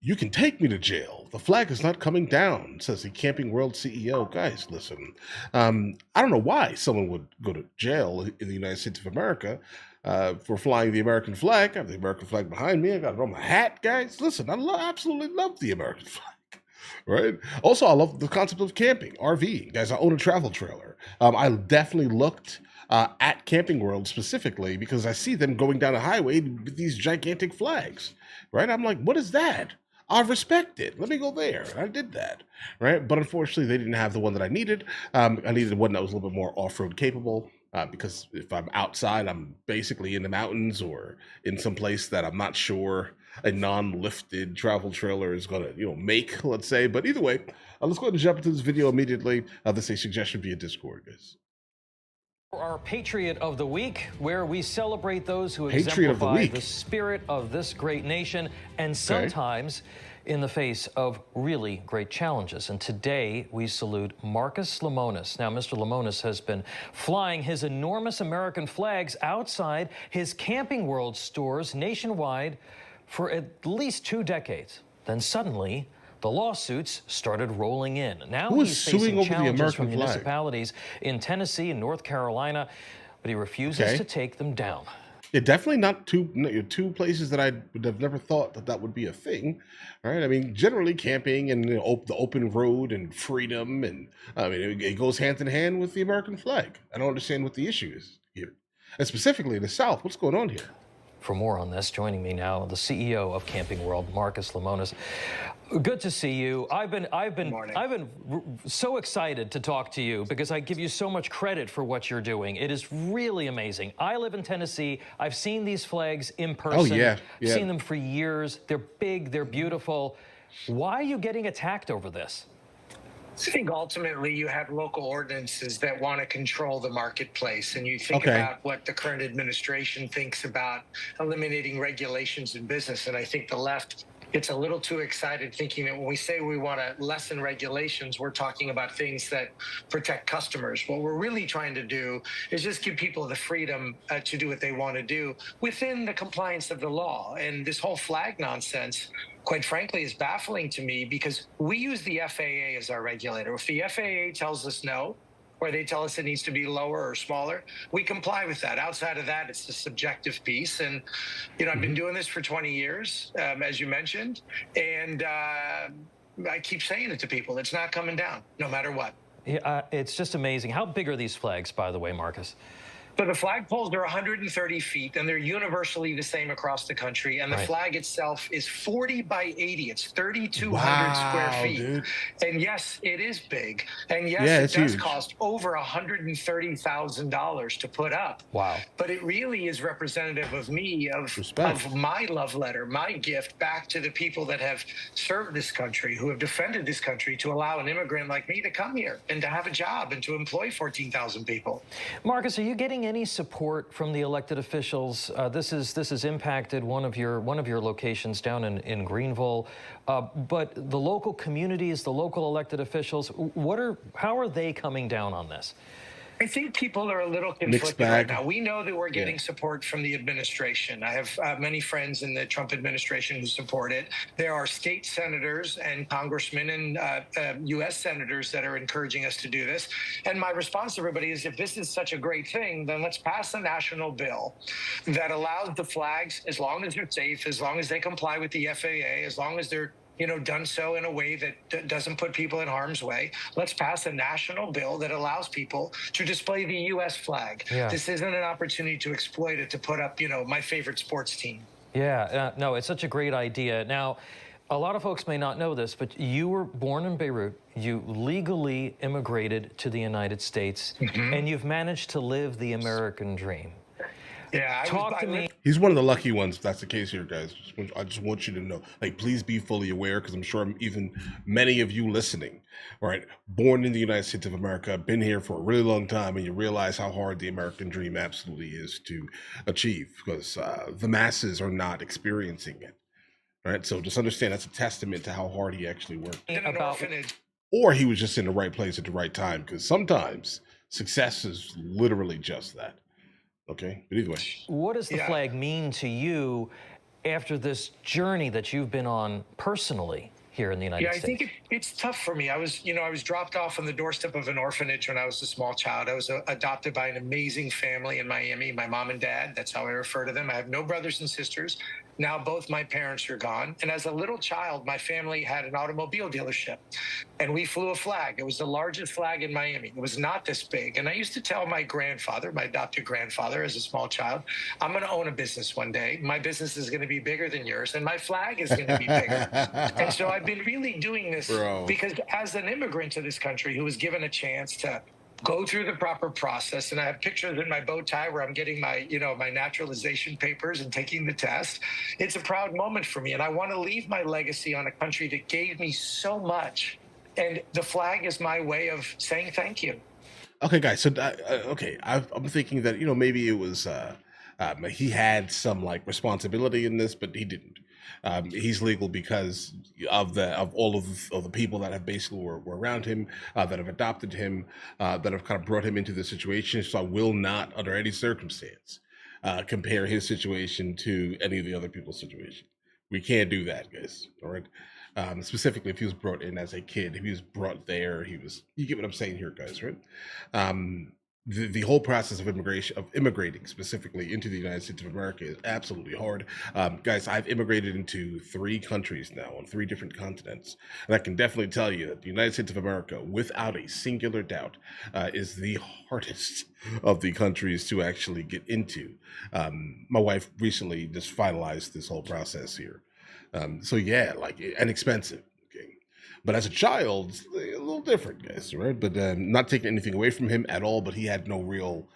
You can take me to jail. The flag is not coming down, says the Camping World CEO. Guys, listen. I don't know why someone would go to jail in the United States of America for flying the American flag. I have the American flag behind me. I got it on my hat, guys. Listen, absolutely love the American flag. Right. Also, I love the concept of camping, RV. Guys, I own a travel trailer. I definitely looked at Camping World specifically because I see them going down a highway with these gigantic flags. Right. I'm like, what is that? I respect it. Let me go there. And I did that, right? But unfortunately, they didn't have the one that I needed. I needed one that was a little bit more off-road capable because if I'm outside, I'm basically in the mountains or in some place that I'm not sure a non-lifted travel trailer is going to, make, let's say. But either way, let's go ahead and jump into this video immediately. This is a suggestion via Discord, guys. Our Patriot of the Week, where we celebrate those who Patriot exemplify the spirit of this great nation, and sometimes in the face of really great challenges. And today we salute Marcus Lemonis. Now, Mr. Lemonis has been flying his enormous American flags outside his Camping World stores nationwide for at least 2 decades. Then suddenly, the lawsuits started rolling in. Now he's facing challenges from municipalities in Tennessee and North Carolina, but he refuses to take them down. Yeah, definitely not two places that I would have never thought that would be a thing, right? I mean, generally camping and the open road and freedom, and I mean, it goes hand in hand with the American flag. I don't understand what the issue is here, and specifically in the South. What's going on here? For more on this, joining me now, the CEO of Camping World, Marcus Lemonis. Good to see you. I've been so excited to talk to you because I give you so much credit for what you're doing. It is really amazing. I live in Tennessee. I've seen these flags in person. Oh yeah, I've seen them for years. They're big. They're beautiful. Why are you getting attacked over this? I think ultimately you have local ordinances that want to control the marketplace, and you think about what the current administration thinks about eliminating regulations in business. And I think the left gets a little too excited thinking that when we say we want to lessen regulations, we're talking about things that protect customers. What we're really trying to do is just give people the freedom to do what they want to do within the compliance of the law. And this whole flag nonsense, quite frankly, is baffling to me because we use the FAA as our regulator. If the FAA tells us no, or they tell us it needs to be lower or smaller, we comply with that. Outside of that, it's the subjective piece. And, I've been doing this for 20 years, as you mentioned, and I keep saying it to people. It's not coming down, no matter what. Yeah, it's just amazing. How big are these flags, by the way, Marcus? So the flagpoles are 130 feet, and they're universally the same across the country. And the flag itself is 40 by 80. It's 3,200 square feet. Dude. And yes, it is big. And yes, it does cost over $130,000 to put up. Wow. But it really is representative of me, of my love letter, my gift back to the people that have served this country, who have defended this country, to allow an immigrant like me to come here and to have a job and to employ 14,000 people. Marcus, are you getting any support from the elected officials? This has impacted one of your locations down in Greenville, but the local communities, the local elected officials, how are they coming down on this? I think people are a little conflicted right now. We know that we're getting support from the administration. I have many friends in the Trump administration who support it. There are state senators and congressmen and U.S. senators that are encouraging us to do this. And my response to everybody is, if this is such a great thing, then let's pass a national bill that allows the flags, as long as they're safe, as long as they comply with the FAA, as long as they're done so in a way that doesn't put people in harm's way. Let's pass a national bill that allows people to display the U.S. flag. Yeah. This isn't an opportunity to exploit it to put up, my favorite sports team. Yeah, no, it's such a great idea. Now, a lot of folks may not know this, but you were born in Beirut. You legally immigrated to the United States, and you've managed to live the American dream. Yeah, Talk to me. He's one of the lucky ones, if that's the case here, guys. I just want you to know, please be fully aware, because I'm sure even many of you listening, right, born in the United States of America, been here for a really long time, and you realize how hard the American dream absolutely is to achieve, because the masses are not experiencing it, right? So just understand that's a testament to how hard he actually worked. Or he was just in the right place at the right time, because sometimes success is literally just that. Okay, but either way. What does the flag mean to you, after this journey that you've been on personally here in the United States? I think it's tough for me. I was dropped off on the doorstep of an orphanage when I was a small child. I was adopted by an amazing family in Miami, my mom and dad. That's how I refer to them. I have no brothers and sisters. Now both my parents are gone. And as a little child, my family had an automobile dealership and we flew a flag. It was the largest flag in Miami. It was not this big. And I used to tell my grandfather, my adopted grandfather, as a small child, I'm going to own a business one day. My business is going to be bigger than yours and my flag is going to be bigger. And so I've been really doing this because as an immigrant to this country who was given a chance to go through the proper process, and I have pictures in my bow tie where I'm getting my, my naturalization papers and taking the test. It's a proud moment for me, and I want to leave my legacy on a country that gave me so much, and the flag is my way of saying thank you. Okay, guys. So, I'm thinking that maybe it was he had some like responsibility in this, but he didn't. He's legal because of all of the people that have basically were around him, that have adopted him, that have kind of brought him into this situation. So I will not, under any circumstance, compare his situation to any of the other people's situation. We can't do that, guys. All right. Specifically, if he was brought in as a kid, if he was brought there, you get what I'm saying here, guys, right? The whole process of immigrating specifically into the United States of America is absolutely hard. Guys, I've immigrated into 3 countries now on 3 different continents. And I can definitely tell you that the United States of America, without a singular doubt, is the hardest of the countries to actually get into. My wife recently just finalized this whole process here. So yeah, and expensive. Okay. But as a child, a little different, guys, right? But not taking anything away from him at all, but he had no real,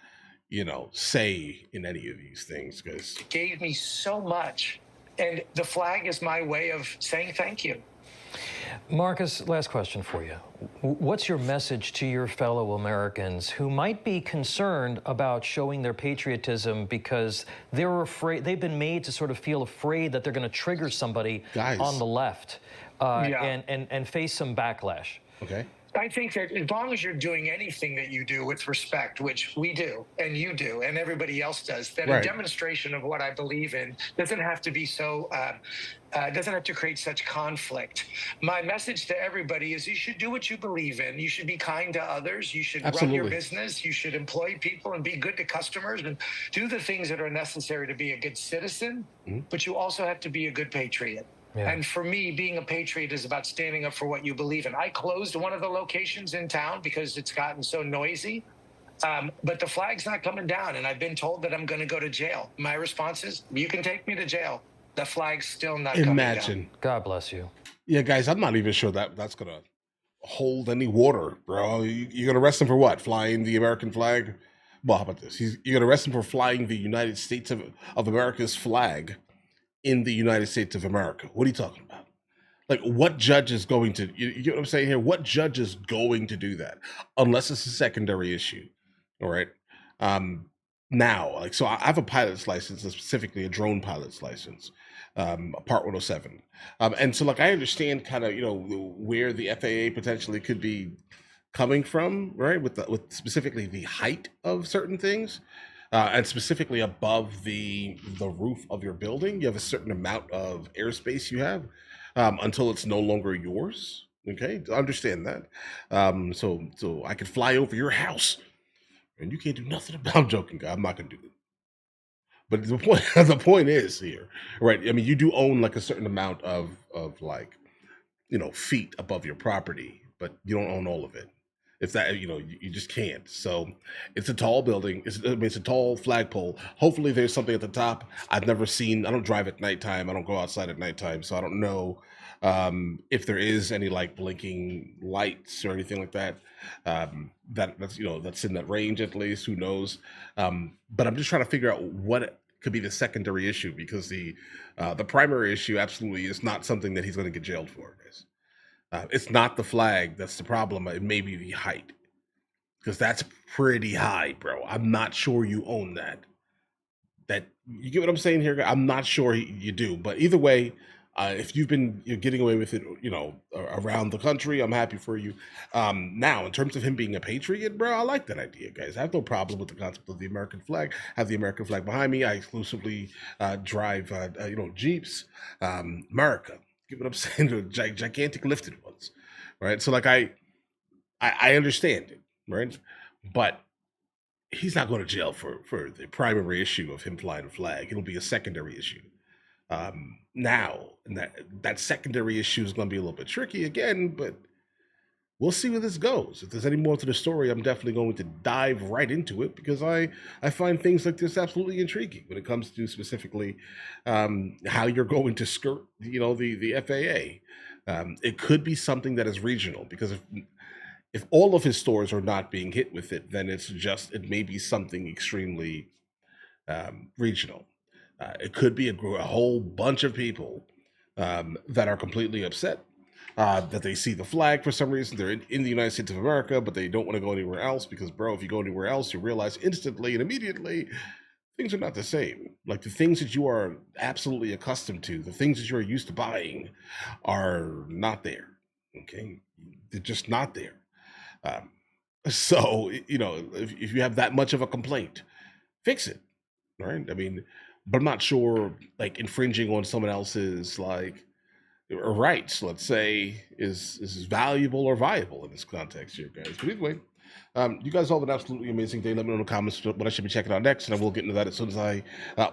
say in any of these things, guys. It gave me so much. And the flag is my way of saying thank you. Marcus, last question for you. What's your message to your fellow Americans who might be concerned about showing their patriotism because they're afraid, they've been made to sort of feel afraid that they're going to trigger somebody on the left and face some backlash? Okay. I think that as long as you're doing anything that you do with respect, which we do, and you do, and everybody else does, then a demonstration of what I believe in doesn't have to be so, doesn't have to create such conflict. My message to everybody is you should do what you believe in. You should be kind to others. You should run your business. You should employ people and be good to customers and do the things that are necessary to be a good citizen. But you also have to be a good patriot. Yeah. And for me, being a patriot is about standing up for what you believe in. I closed one of the locations in town because it's gotten so noisy. But the flag's not coming down, and I've been told that I'm going to go to jail. My response is, you can take me to jail. The flag's still not coming down. God bless you. Yeah, guys, I'm not even sure that's going to hold any water, bro. You're going to arrest him for what? Flying the American flag? Well, how about this? You're going to arrest him for flying the United States of America's flag in the United States of America. What are you talking about? Like, what judge is going to, you get what I'm saying here? What judge is going to do that? Unless it's a secondary issue, all right? Now, so I have a pilot's license, specifically a drone pilot's license, a Part 107. And so, I understand kind of, where the FAA potentially could be coming from, right? With specifically the height of certain things. And specifically above the roof of your building, you have a certain amount of airspace you have until it's no longer yours. Okay, understand that. So I could fly over your house, and you can't do nothing about. I'm joking, guy. I'm not gonna do that. But the point is here, right? I mean, you do own a certain amount of feet above your property, but you don't own all of it. If that, you just can't. So it's a tall building. It's a tall flagpole. Hopefully there's something at the top. I don't drive at nighttime. I don't go outside at nighttime. So I don't know if there is any blinking lights or anything like that. That's in that range at least. Who knows? But I'm just trying to figure out what could be the secondary issue, because the primary issue absolutely is not something that he's going to get jailed for, guys. It's not the flag that's the problem. It may be the height, because that's pretty high, bro. I'm not sure you own that. You get what I'm saying here? I'm not sure you do. But either way, If you've been getting away with it, around the country, I'm happy for you. Now, in terms of him being a patriot, bro, I like that idea, guys. I have no problem with the concept of the American flag. Have the American flag behind me. I exclusively drive, Jeeps. America, get what I'm saying? Gigantic lifted ones, right? So, like, I understand it, right? But he's not going to jail for the primary issue of him flying a flag. It'll be a secondary issue. Now, and that secondary issue is going to be a little bit tricky again, but we'll see where this goes. If there's any more to the story, I'm definitely going to dive right into it because I find things like this absolutely intriguing when it comes to specifically how you're going to skirt, the FAA. It could be something that is regional because if all of his stores are not being hit with it, then it may be something extremely regional. It could be a whole bunch of people that are completely upset that they see the flag for some reason. They're in the United States of America, but they don't want to go anywhere else because, bro, if you go anywhere else, you realize instantly and immediately things are not the same. Like the things that you are absolutely accustomed to, the things that you are used to buying are not there. Okay. They're just not there. So, if you have that much of a complaint, fix it. Right. I mean, but I'm not sure like infringing on someone else's rights, let's say, is valuable or viable in this context here, guys. But either way, you guys all have an absolutely amazing day. Let me know in the comments what I should be checking out next, and I will get into that as soon as I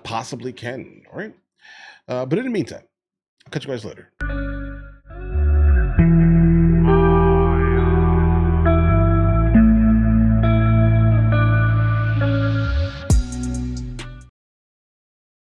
possibly can. All right. But in the meantime, I'll catch you guys later.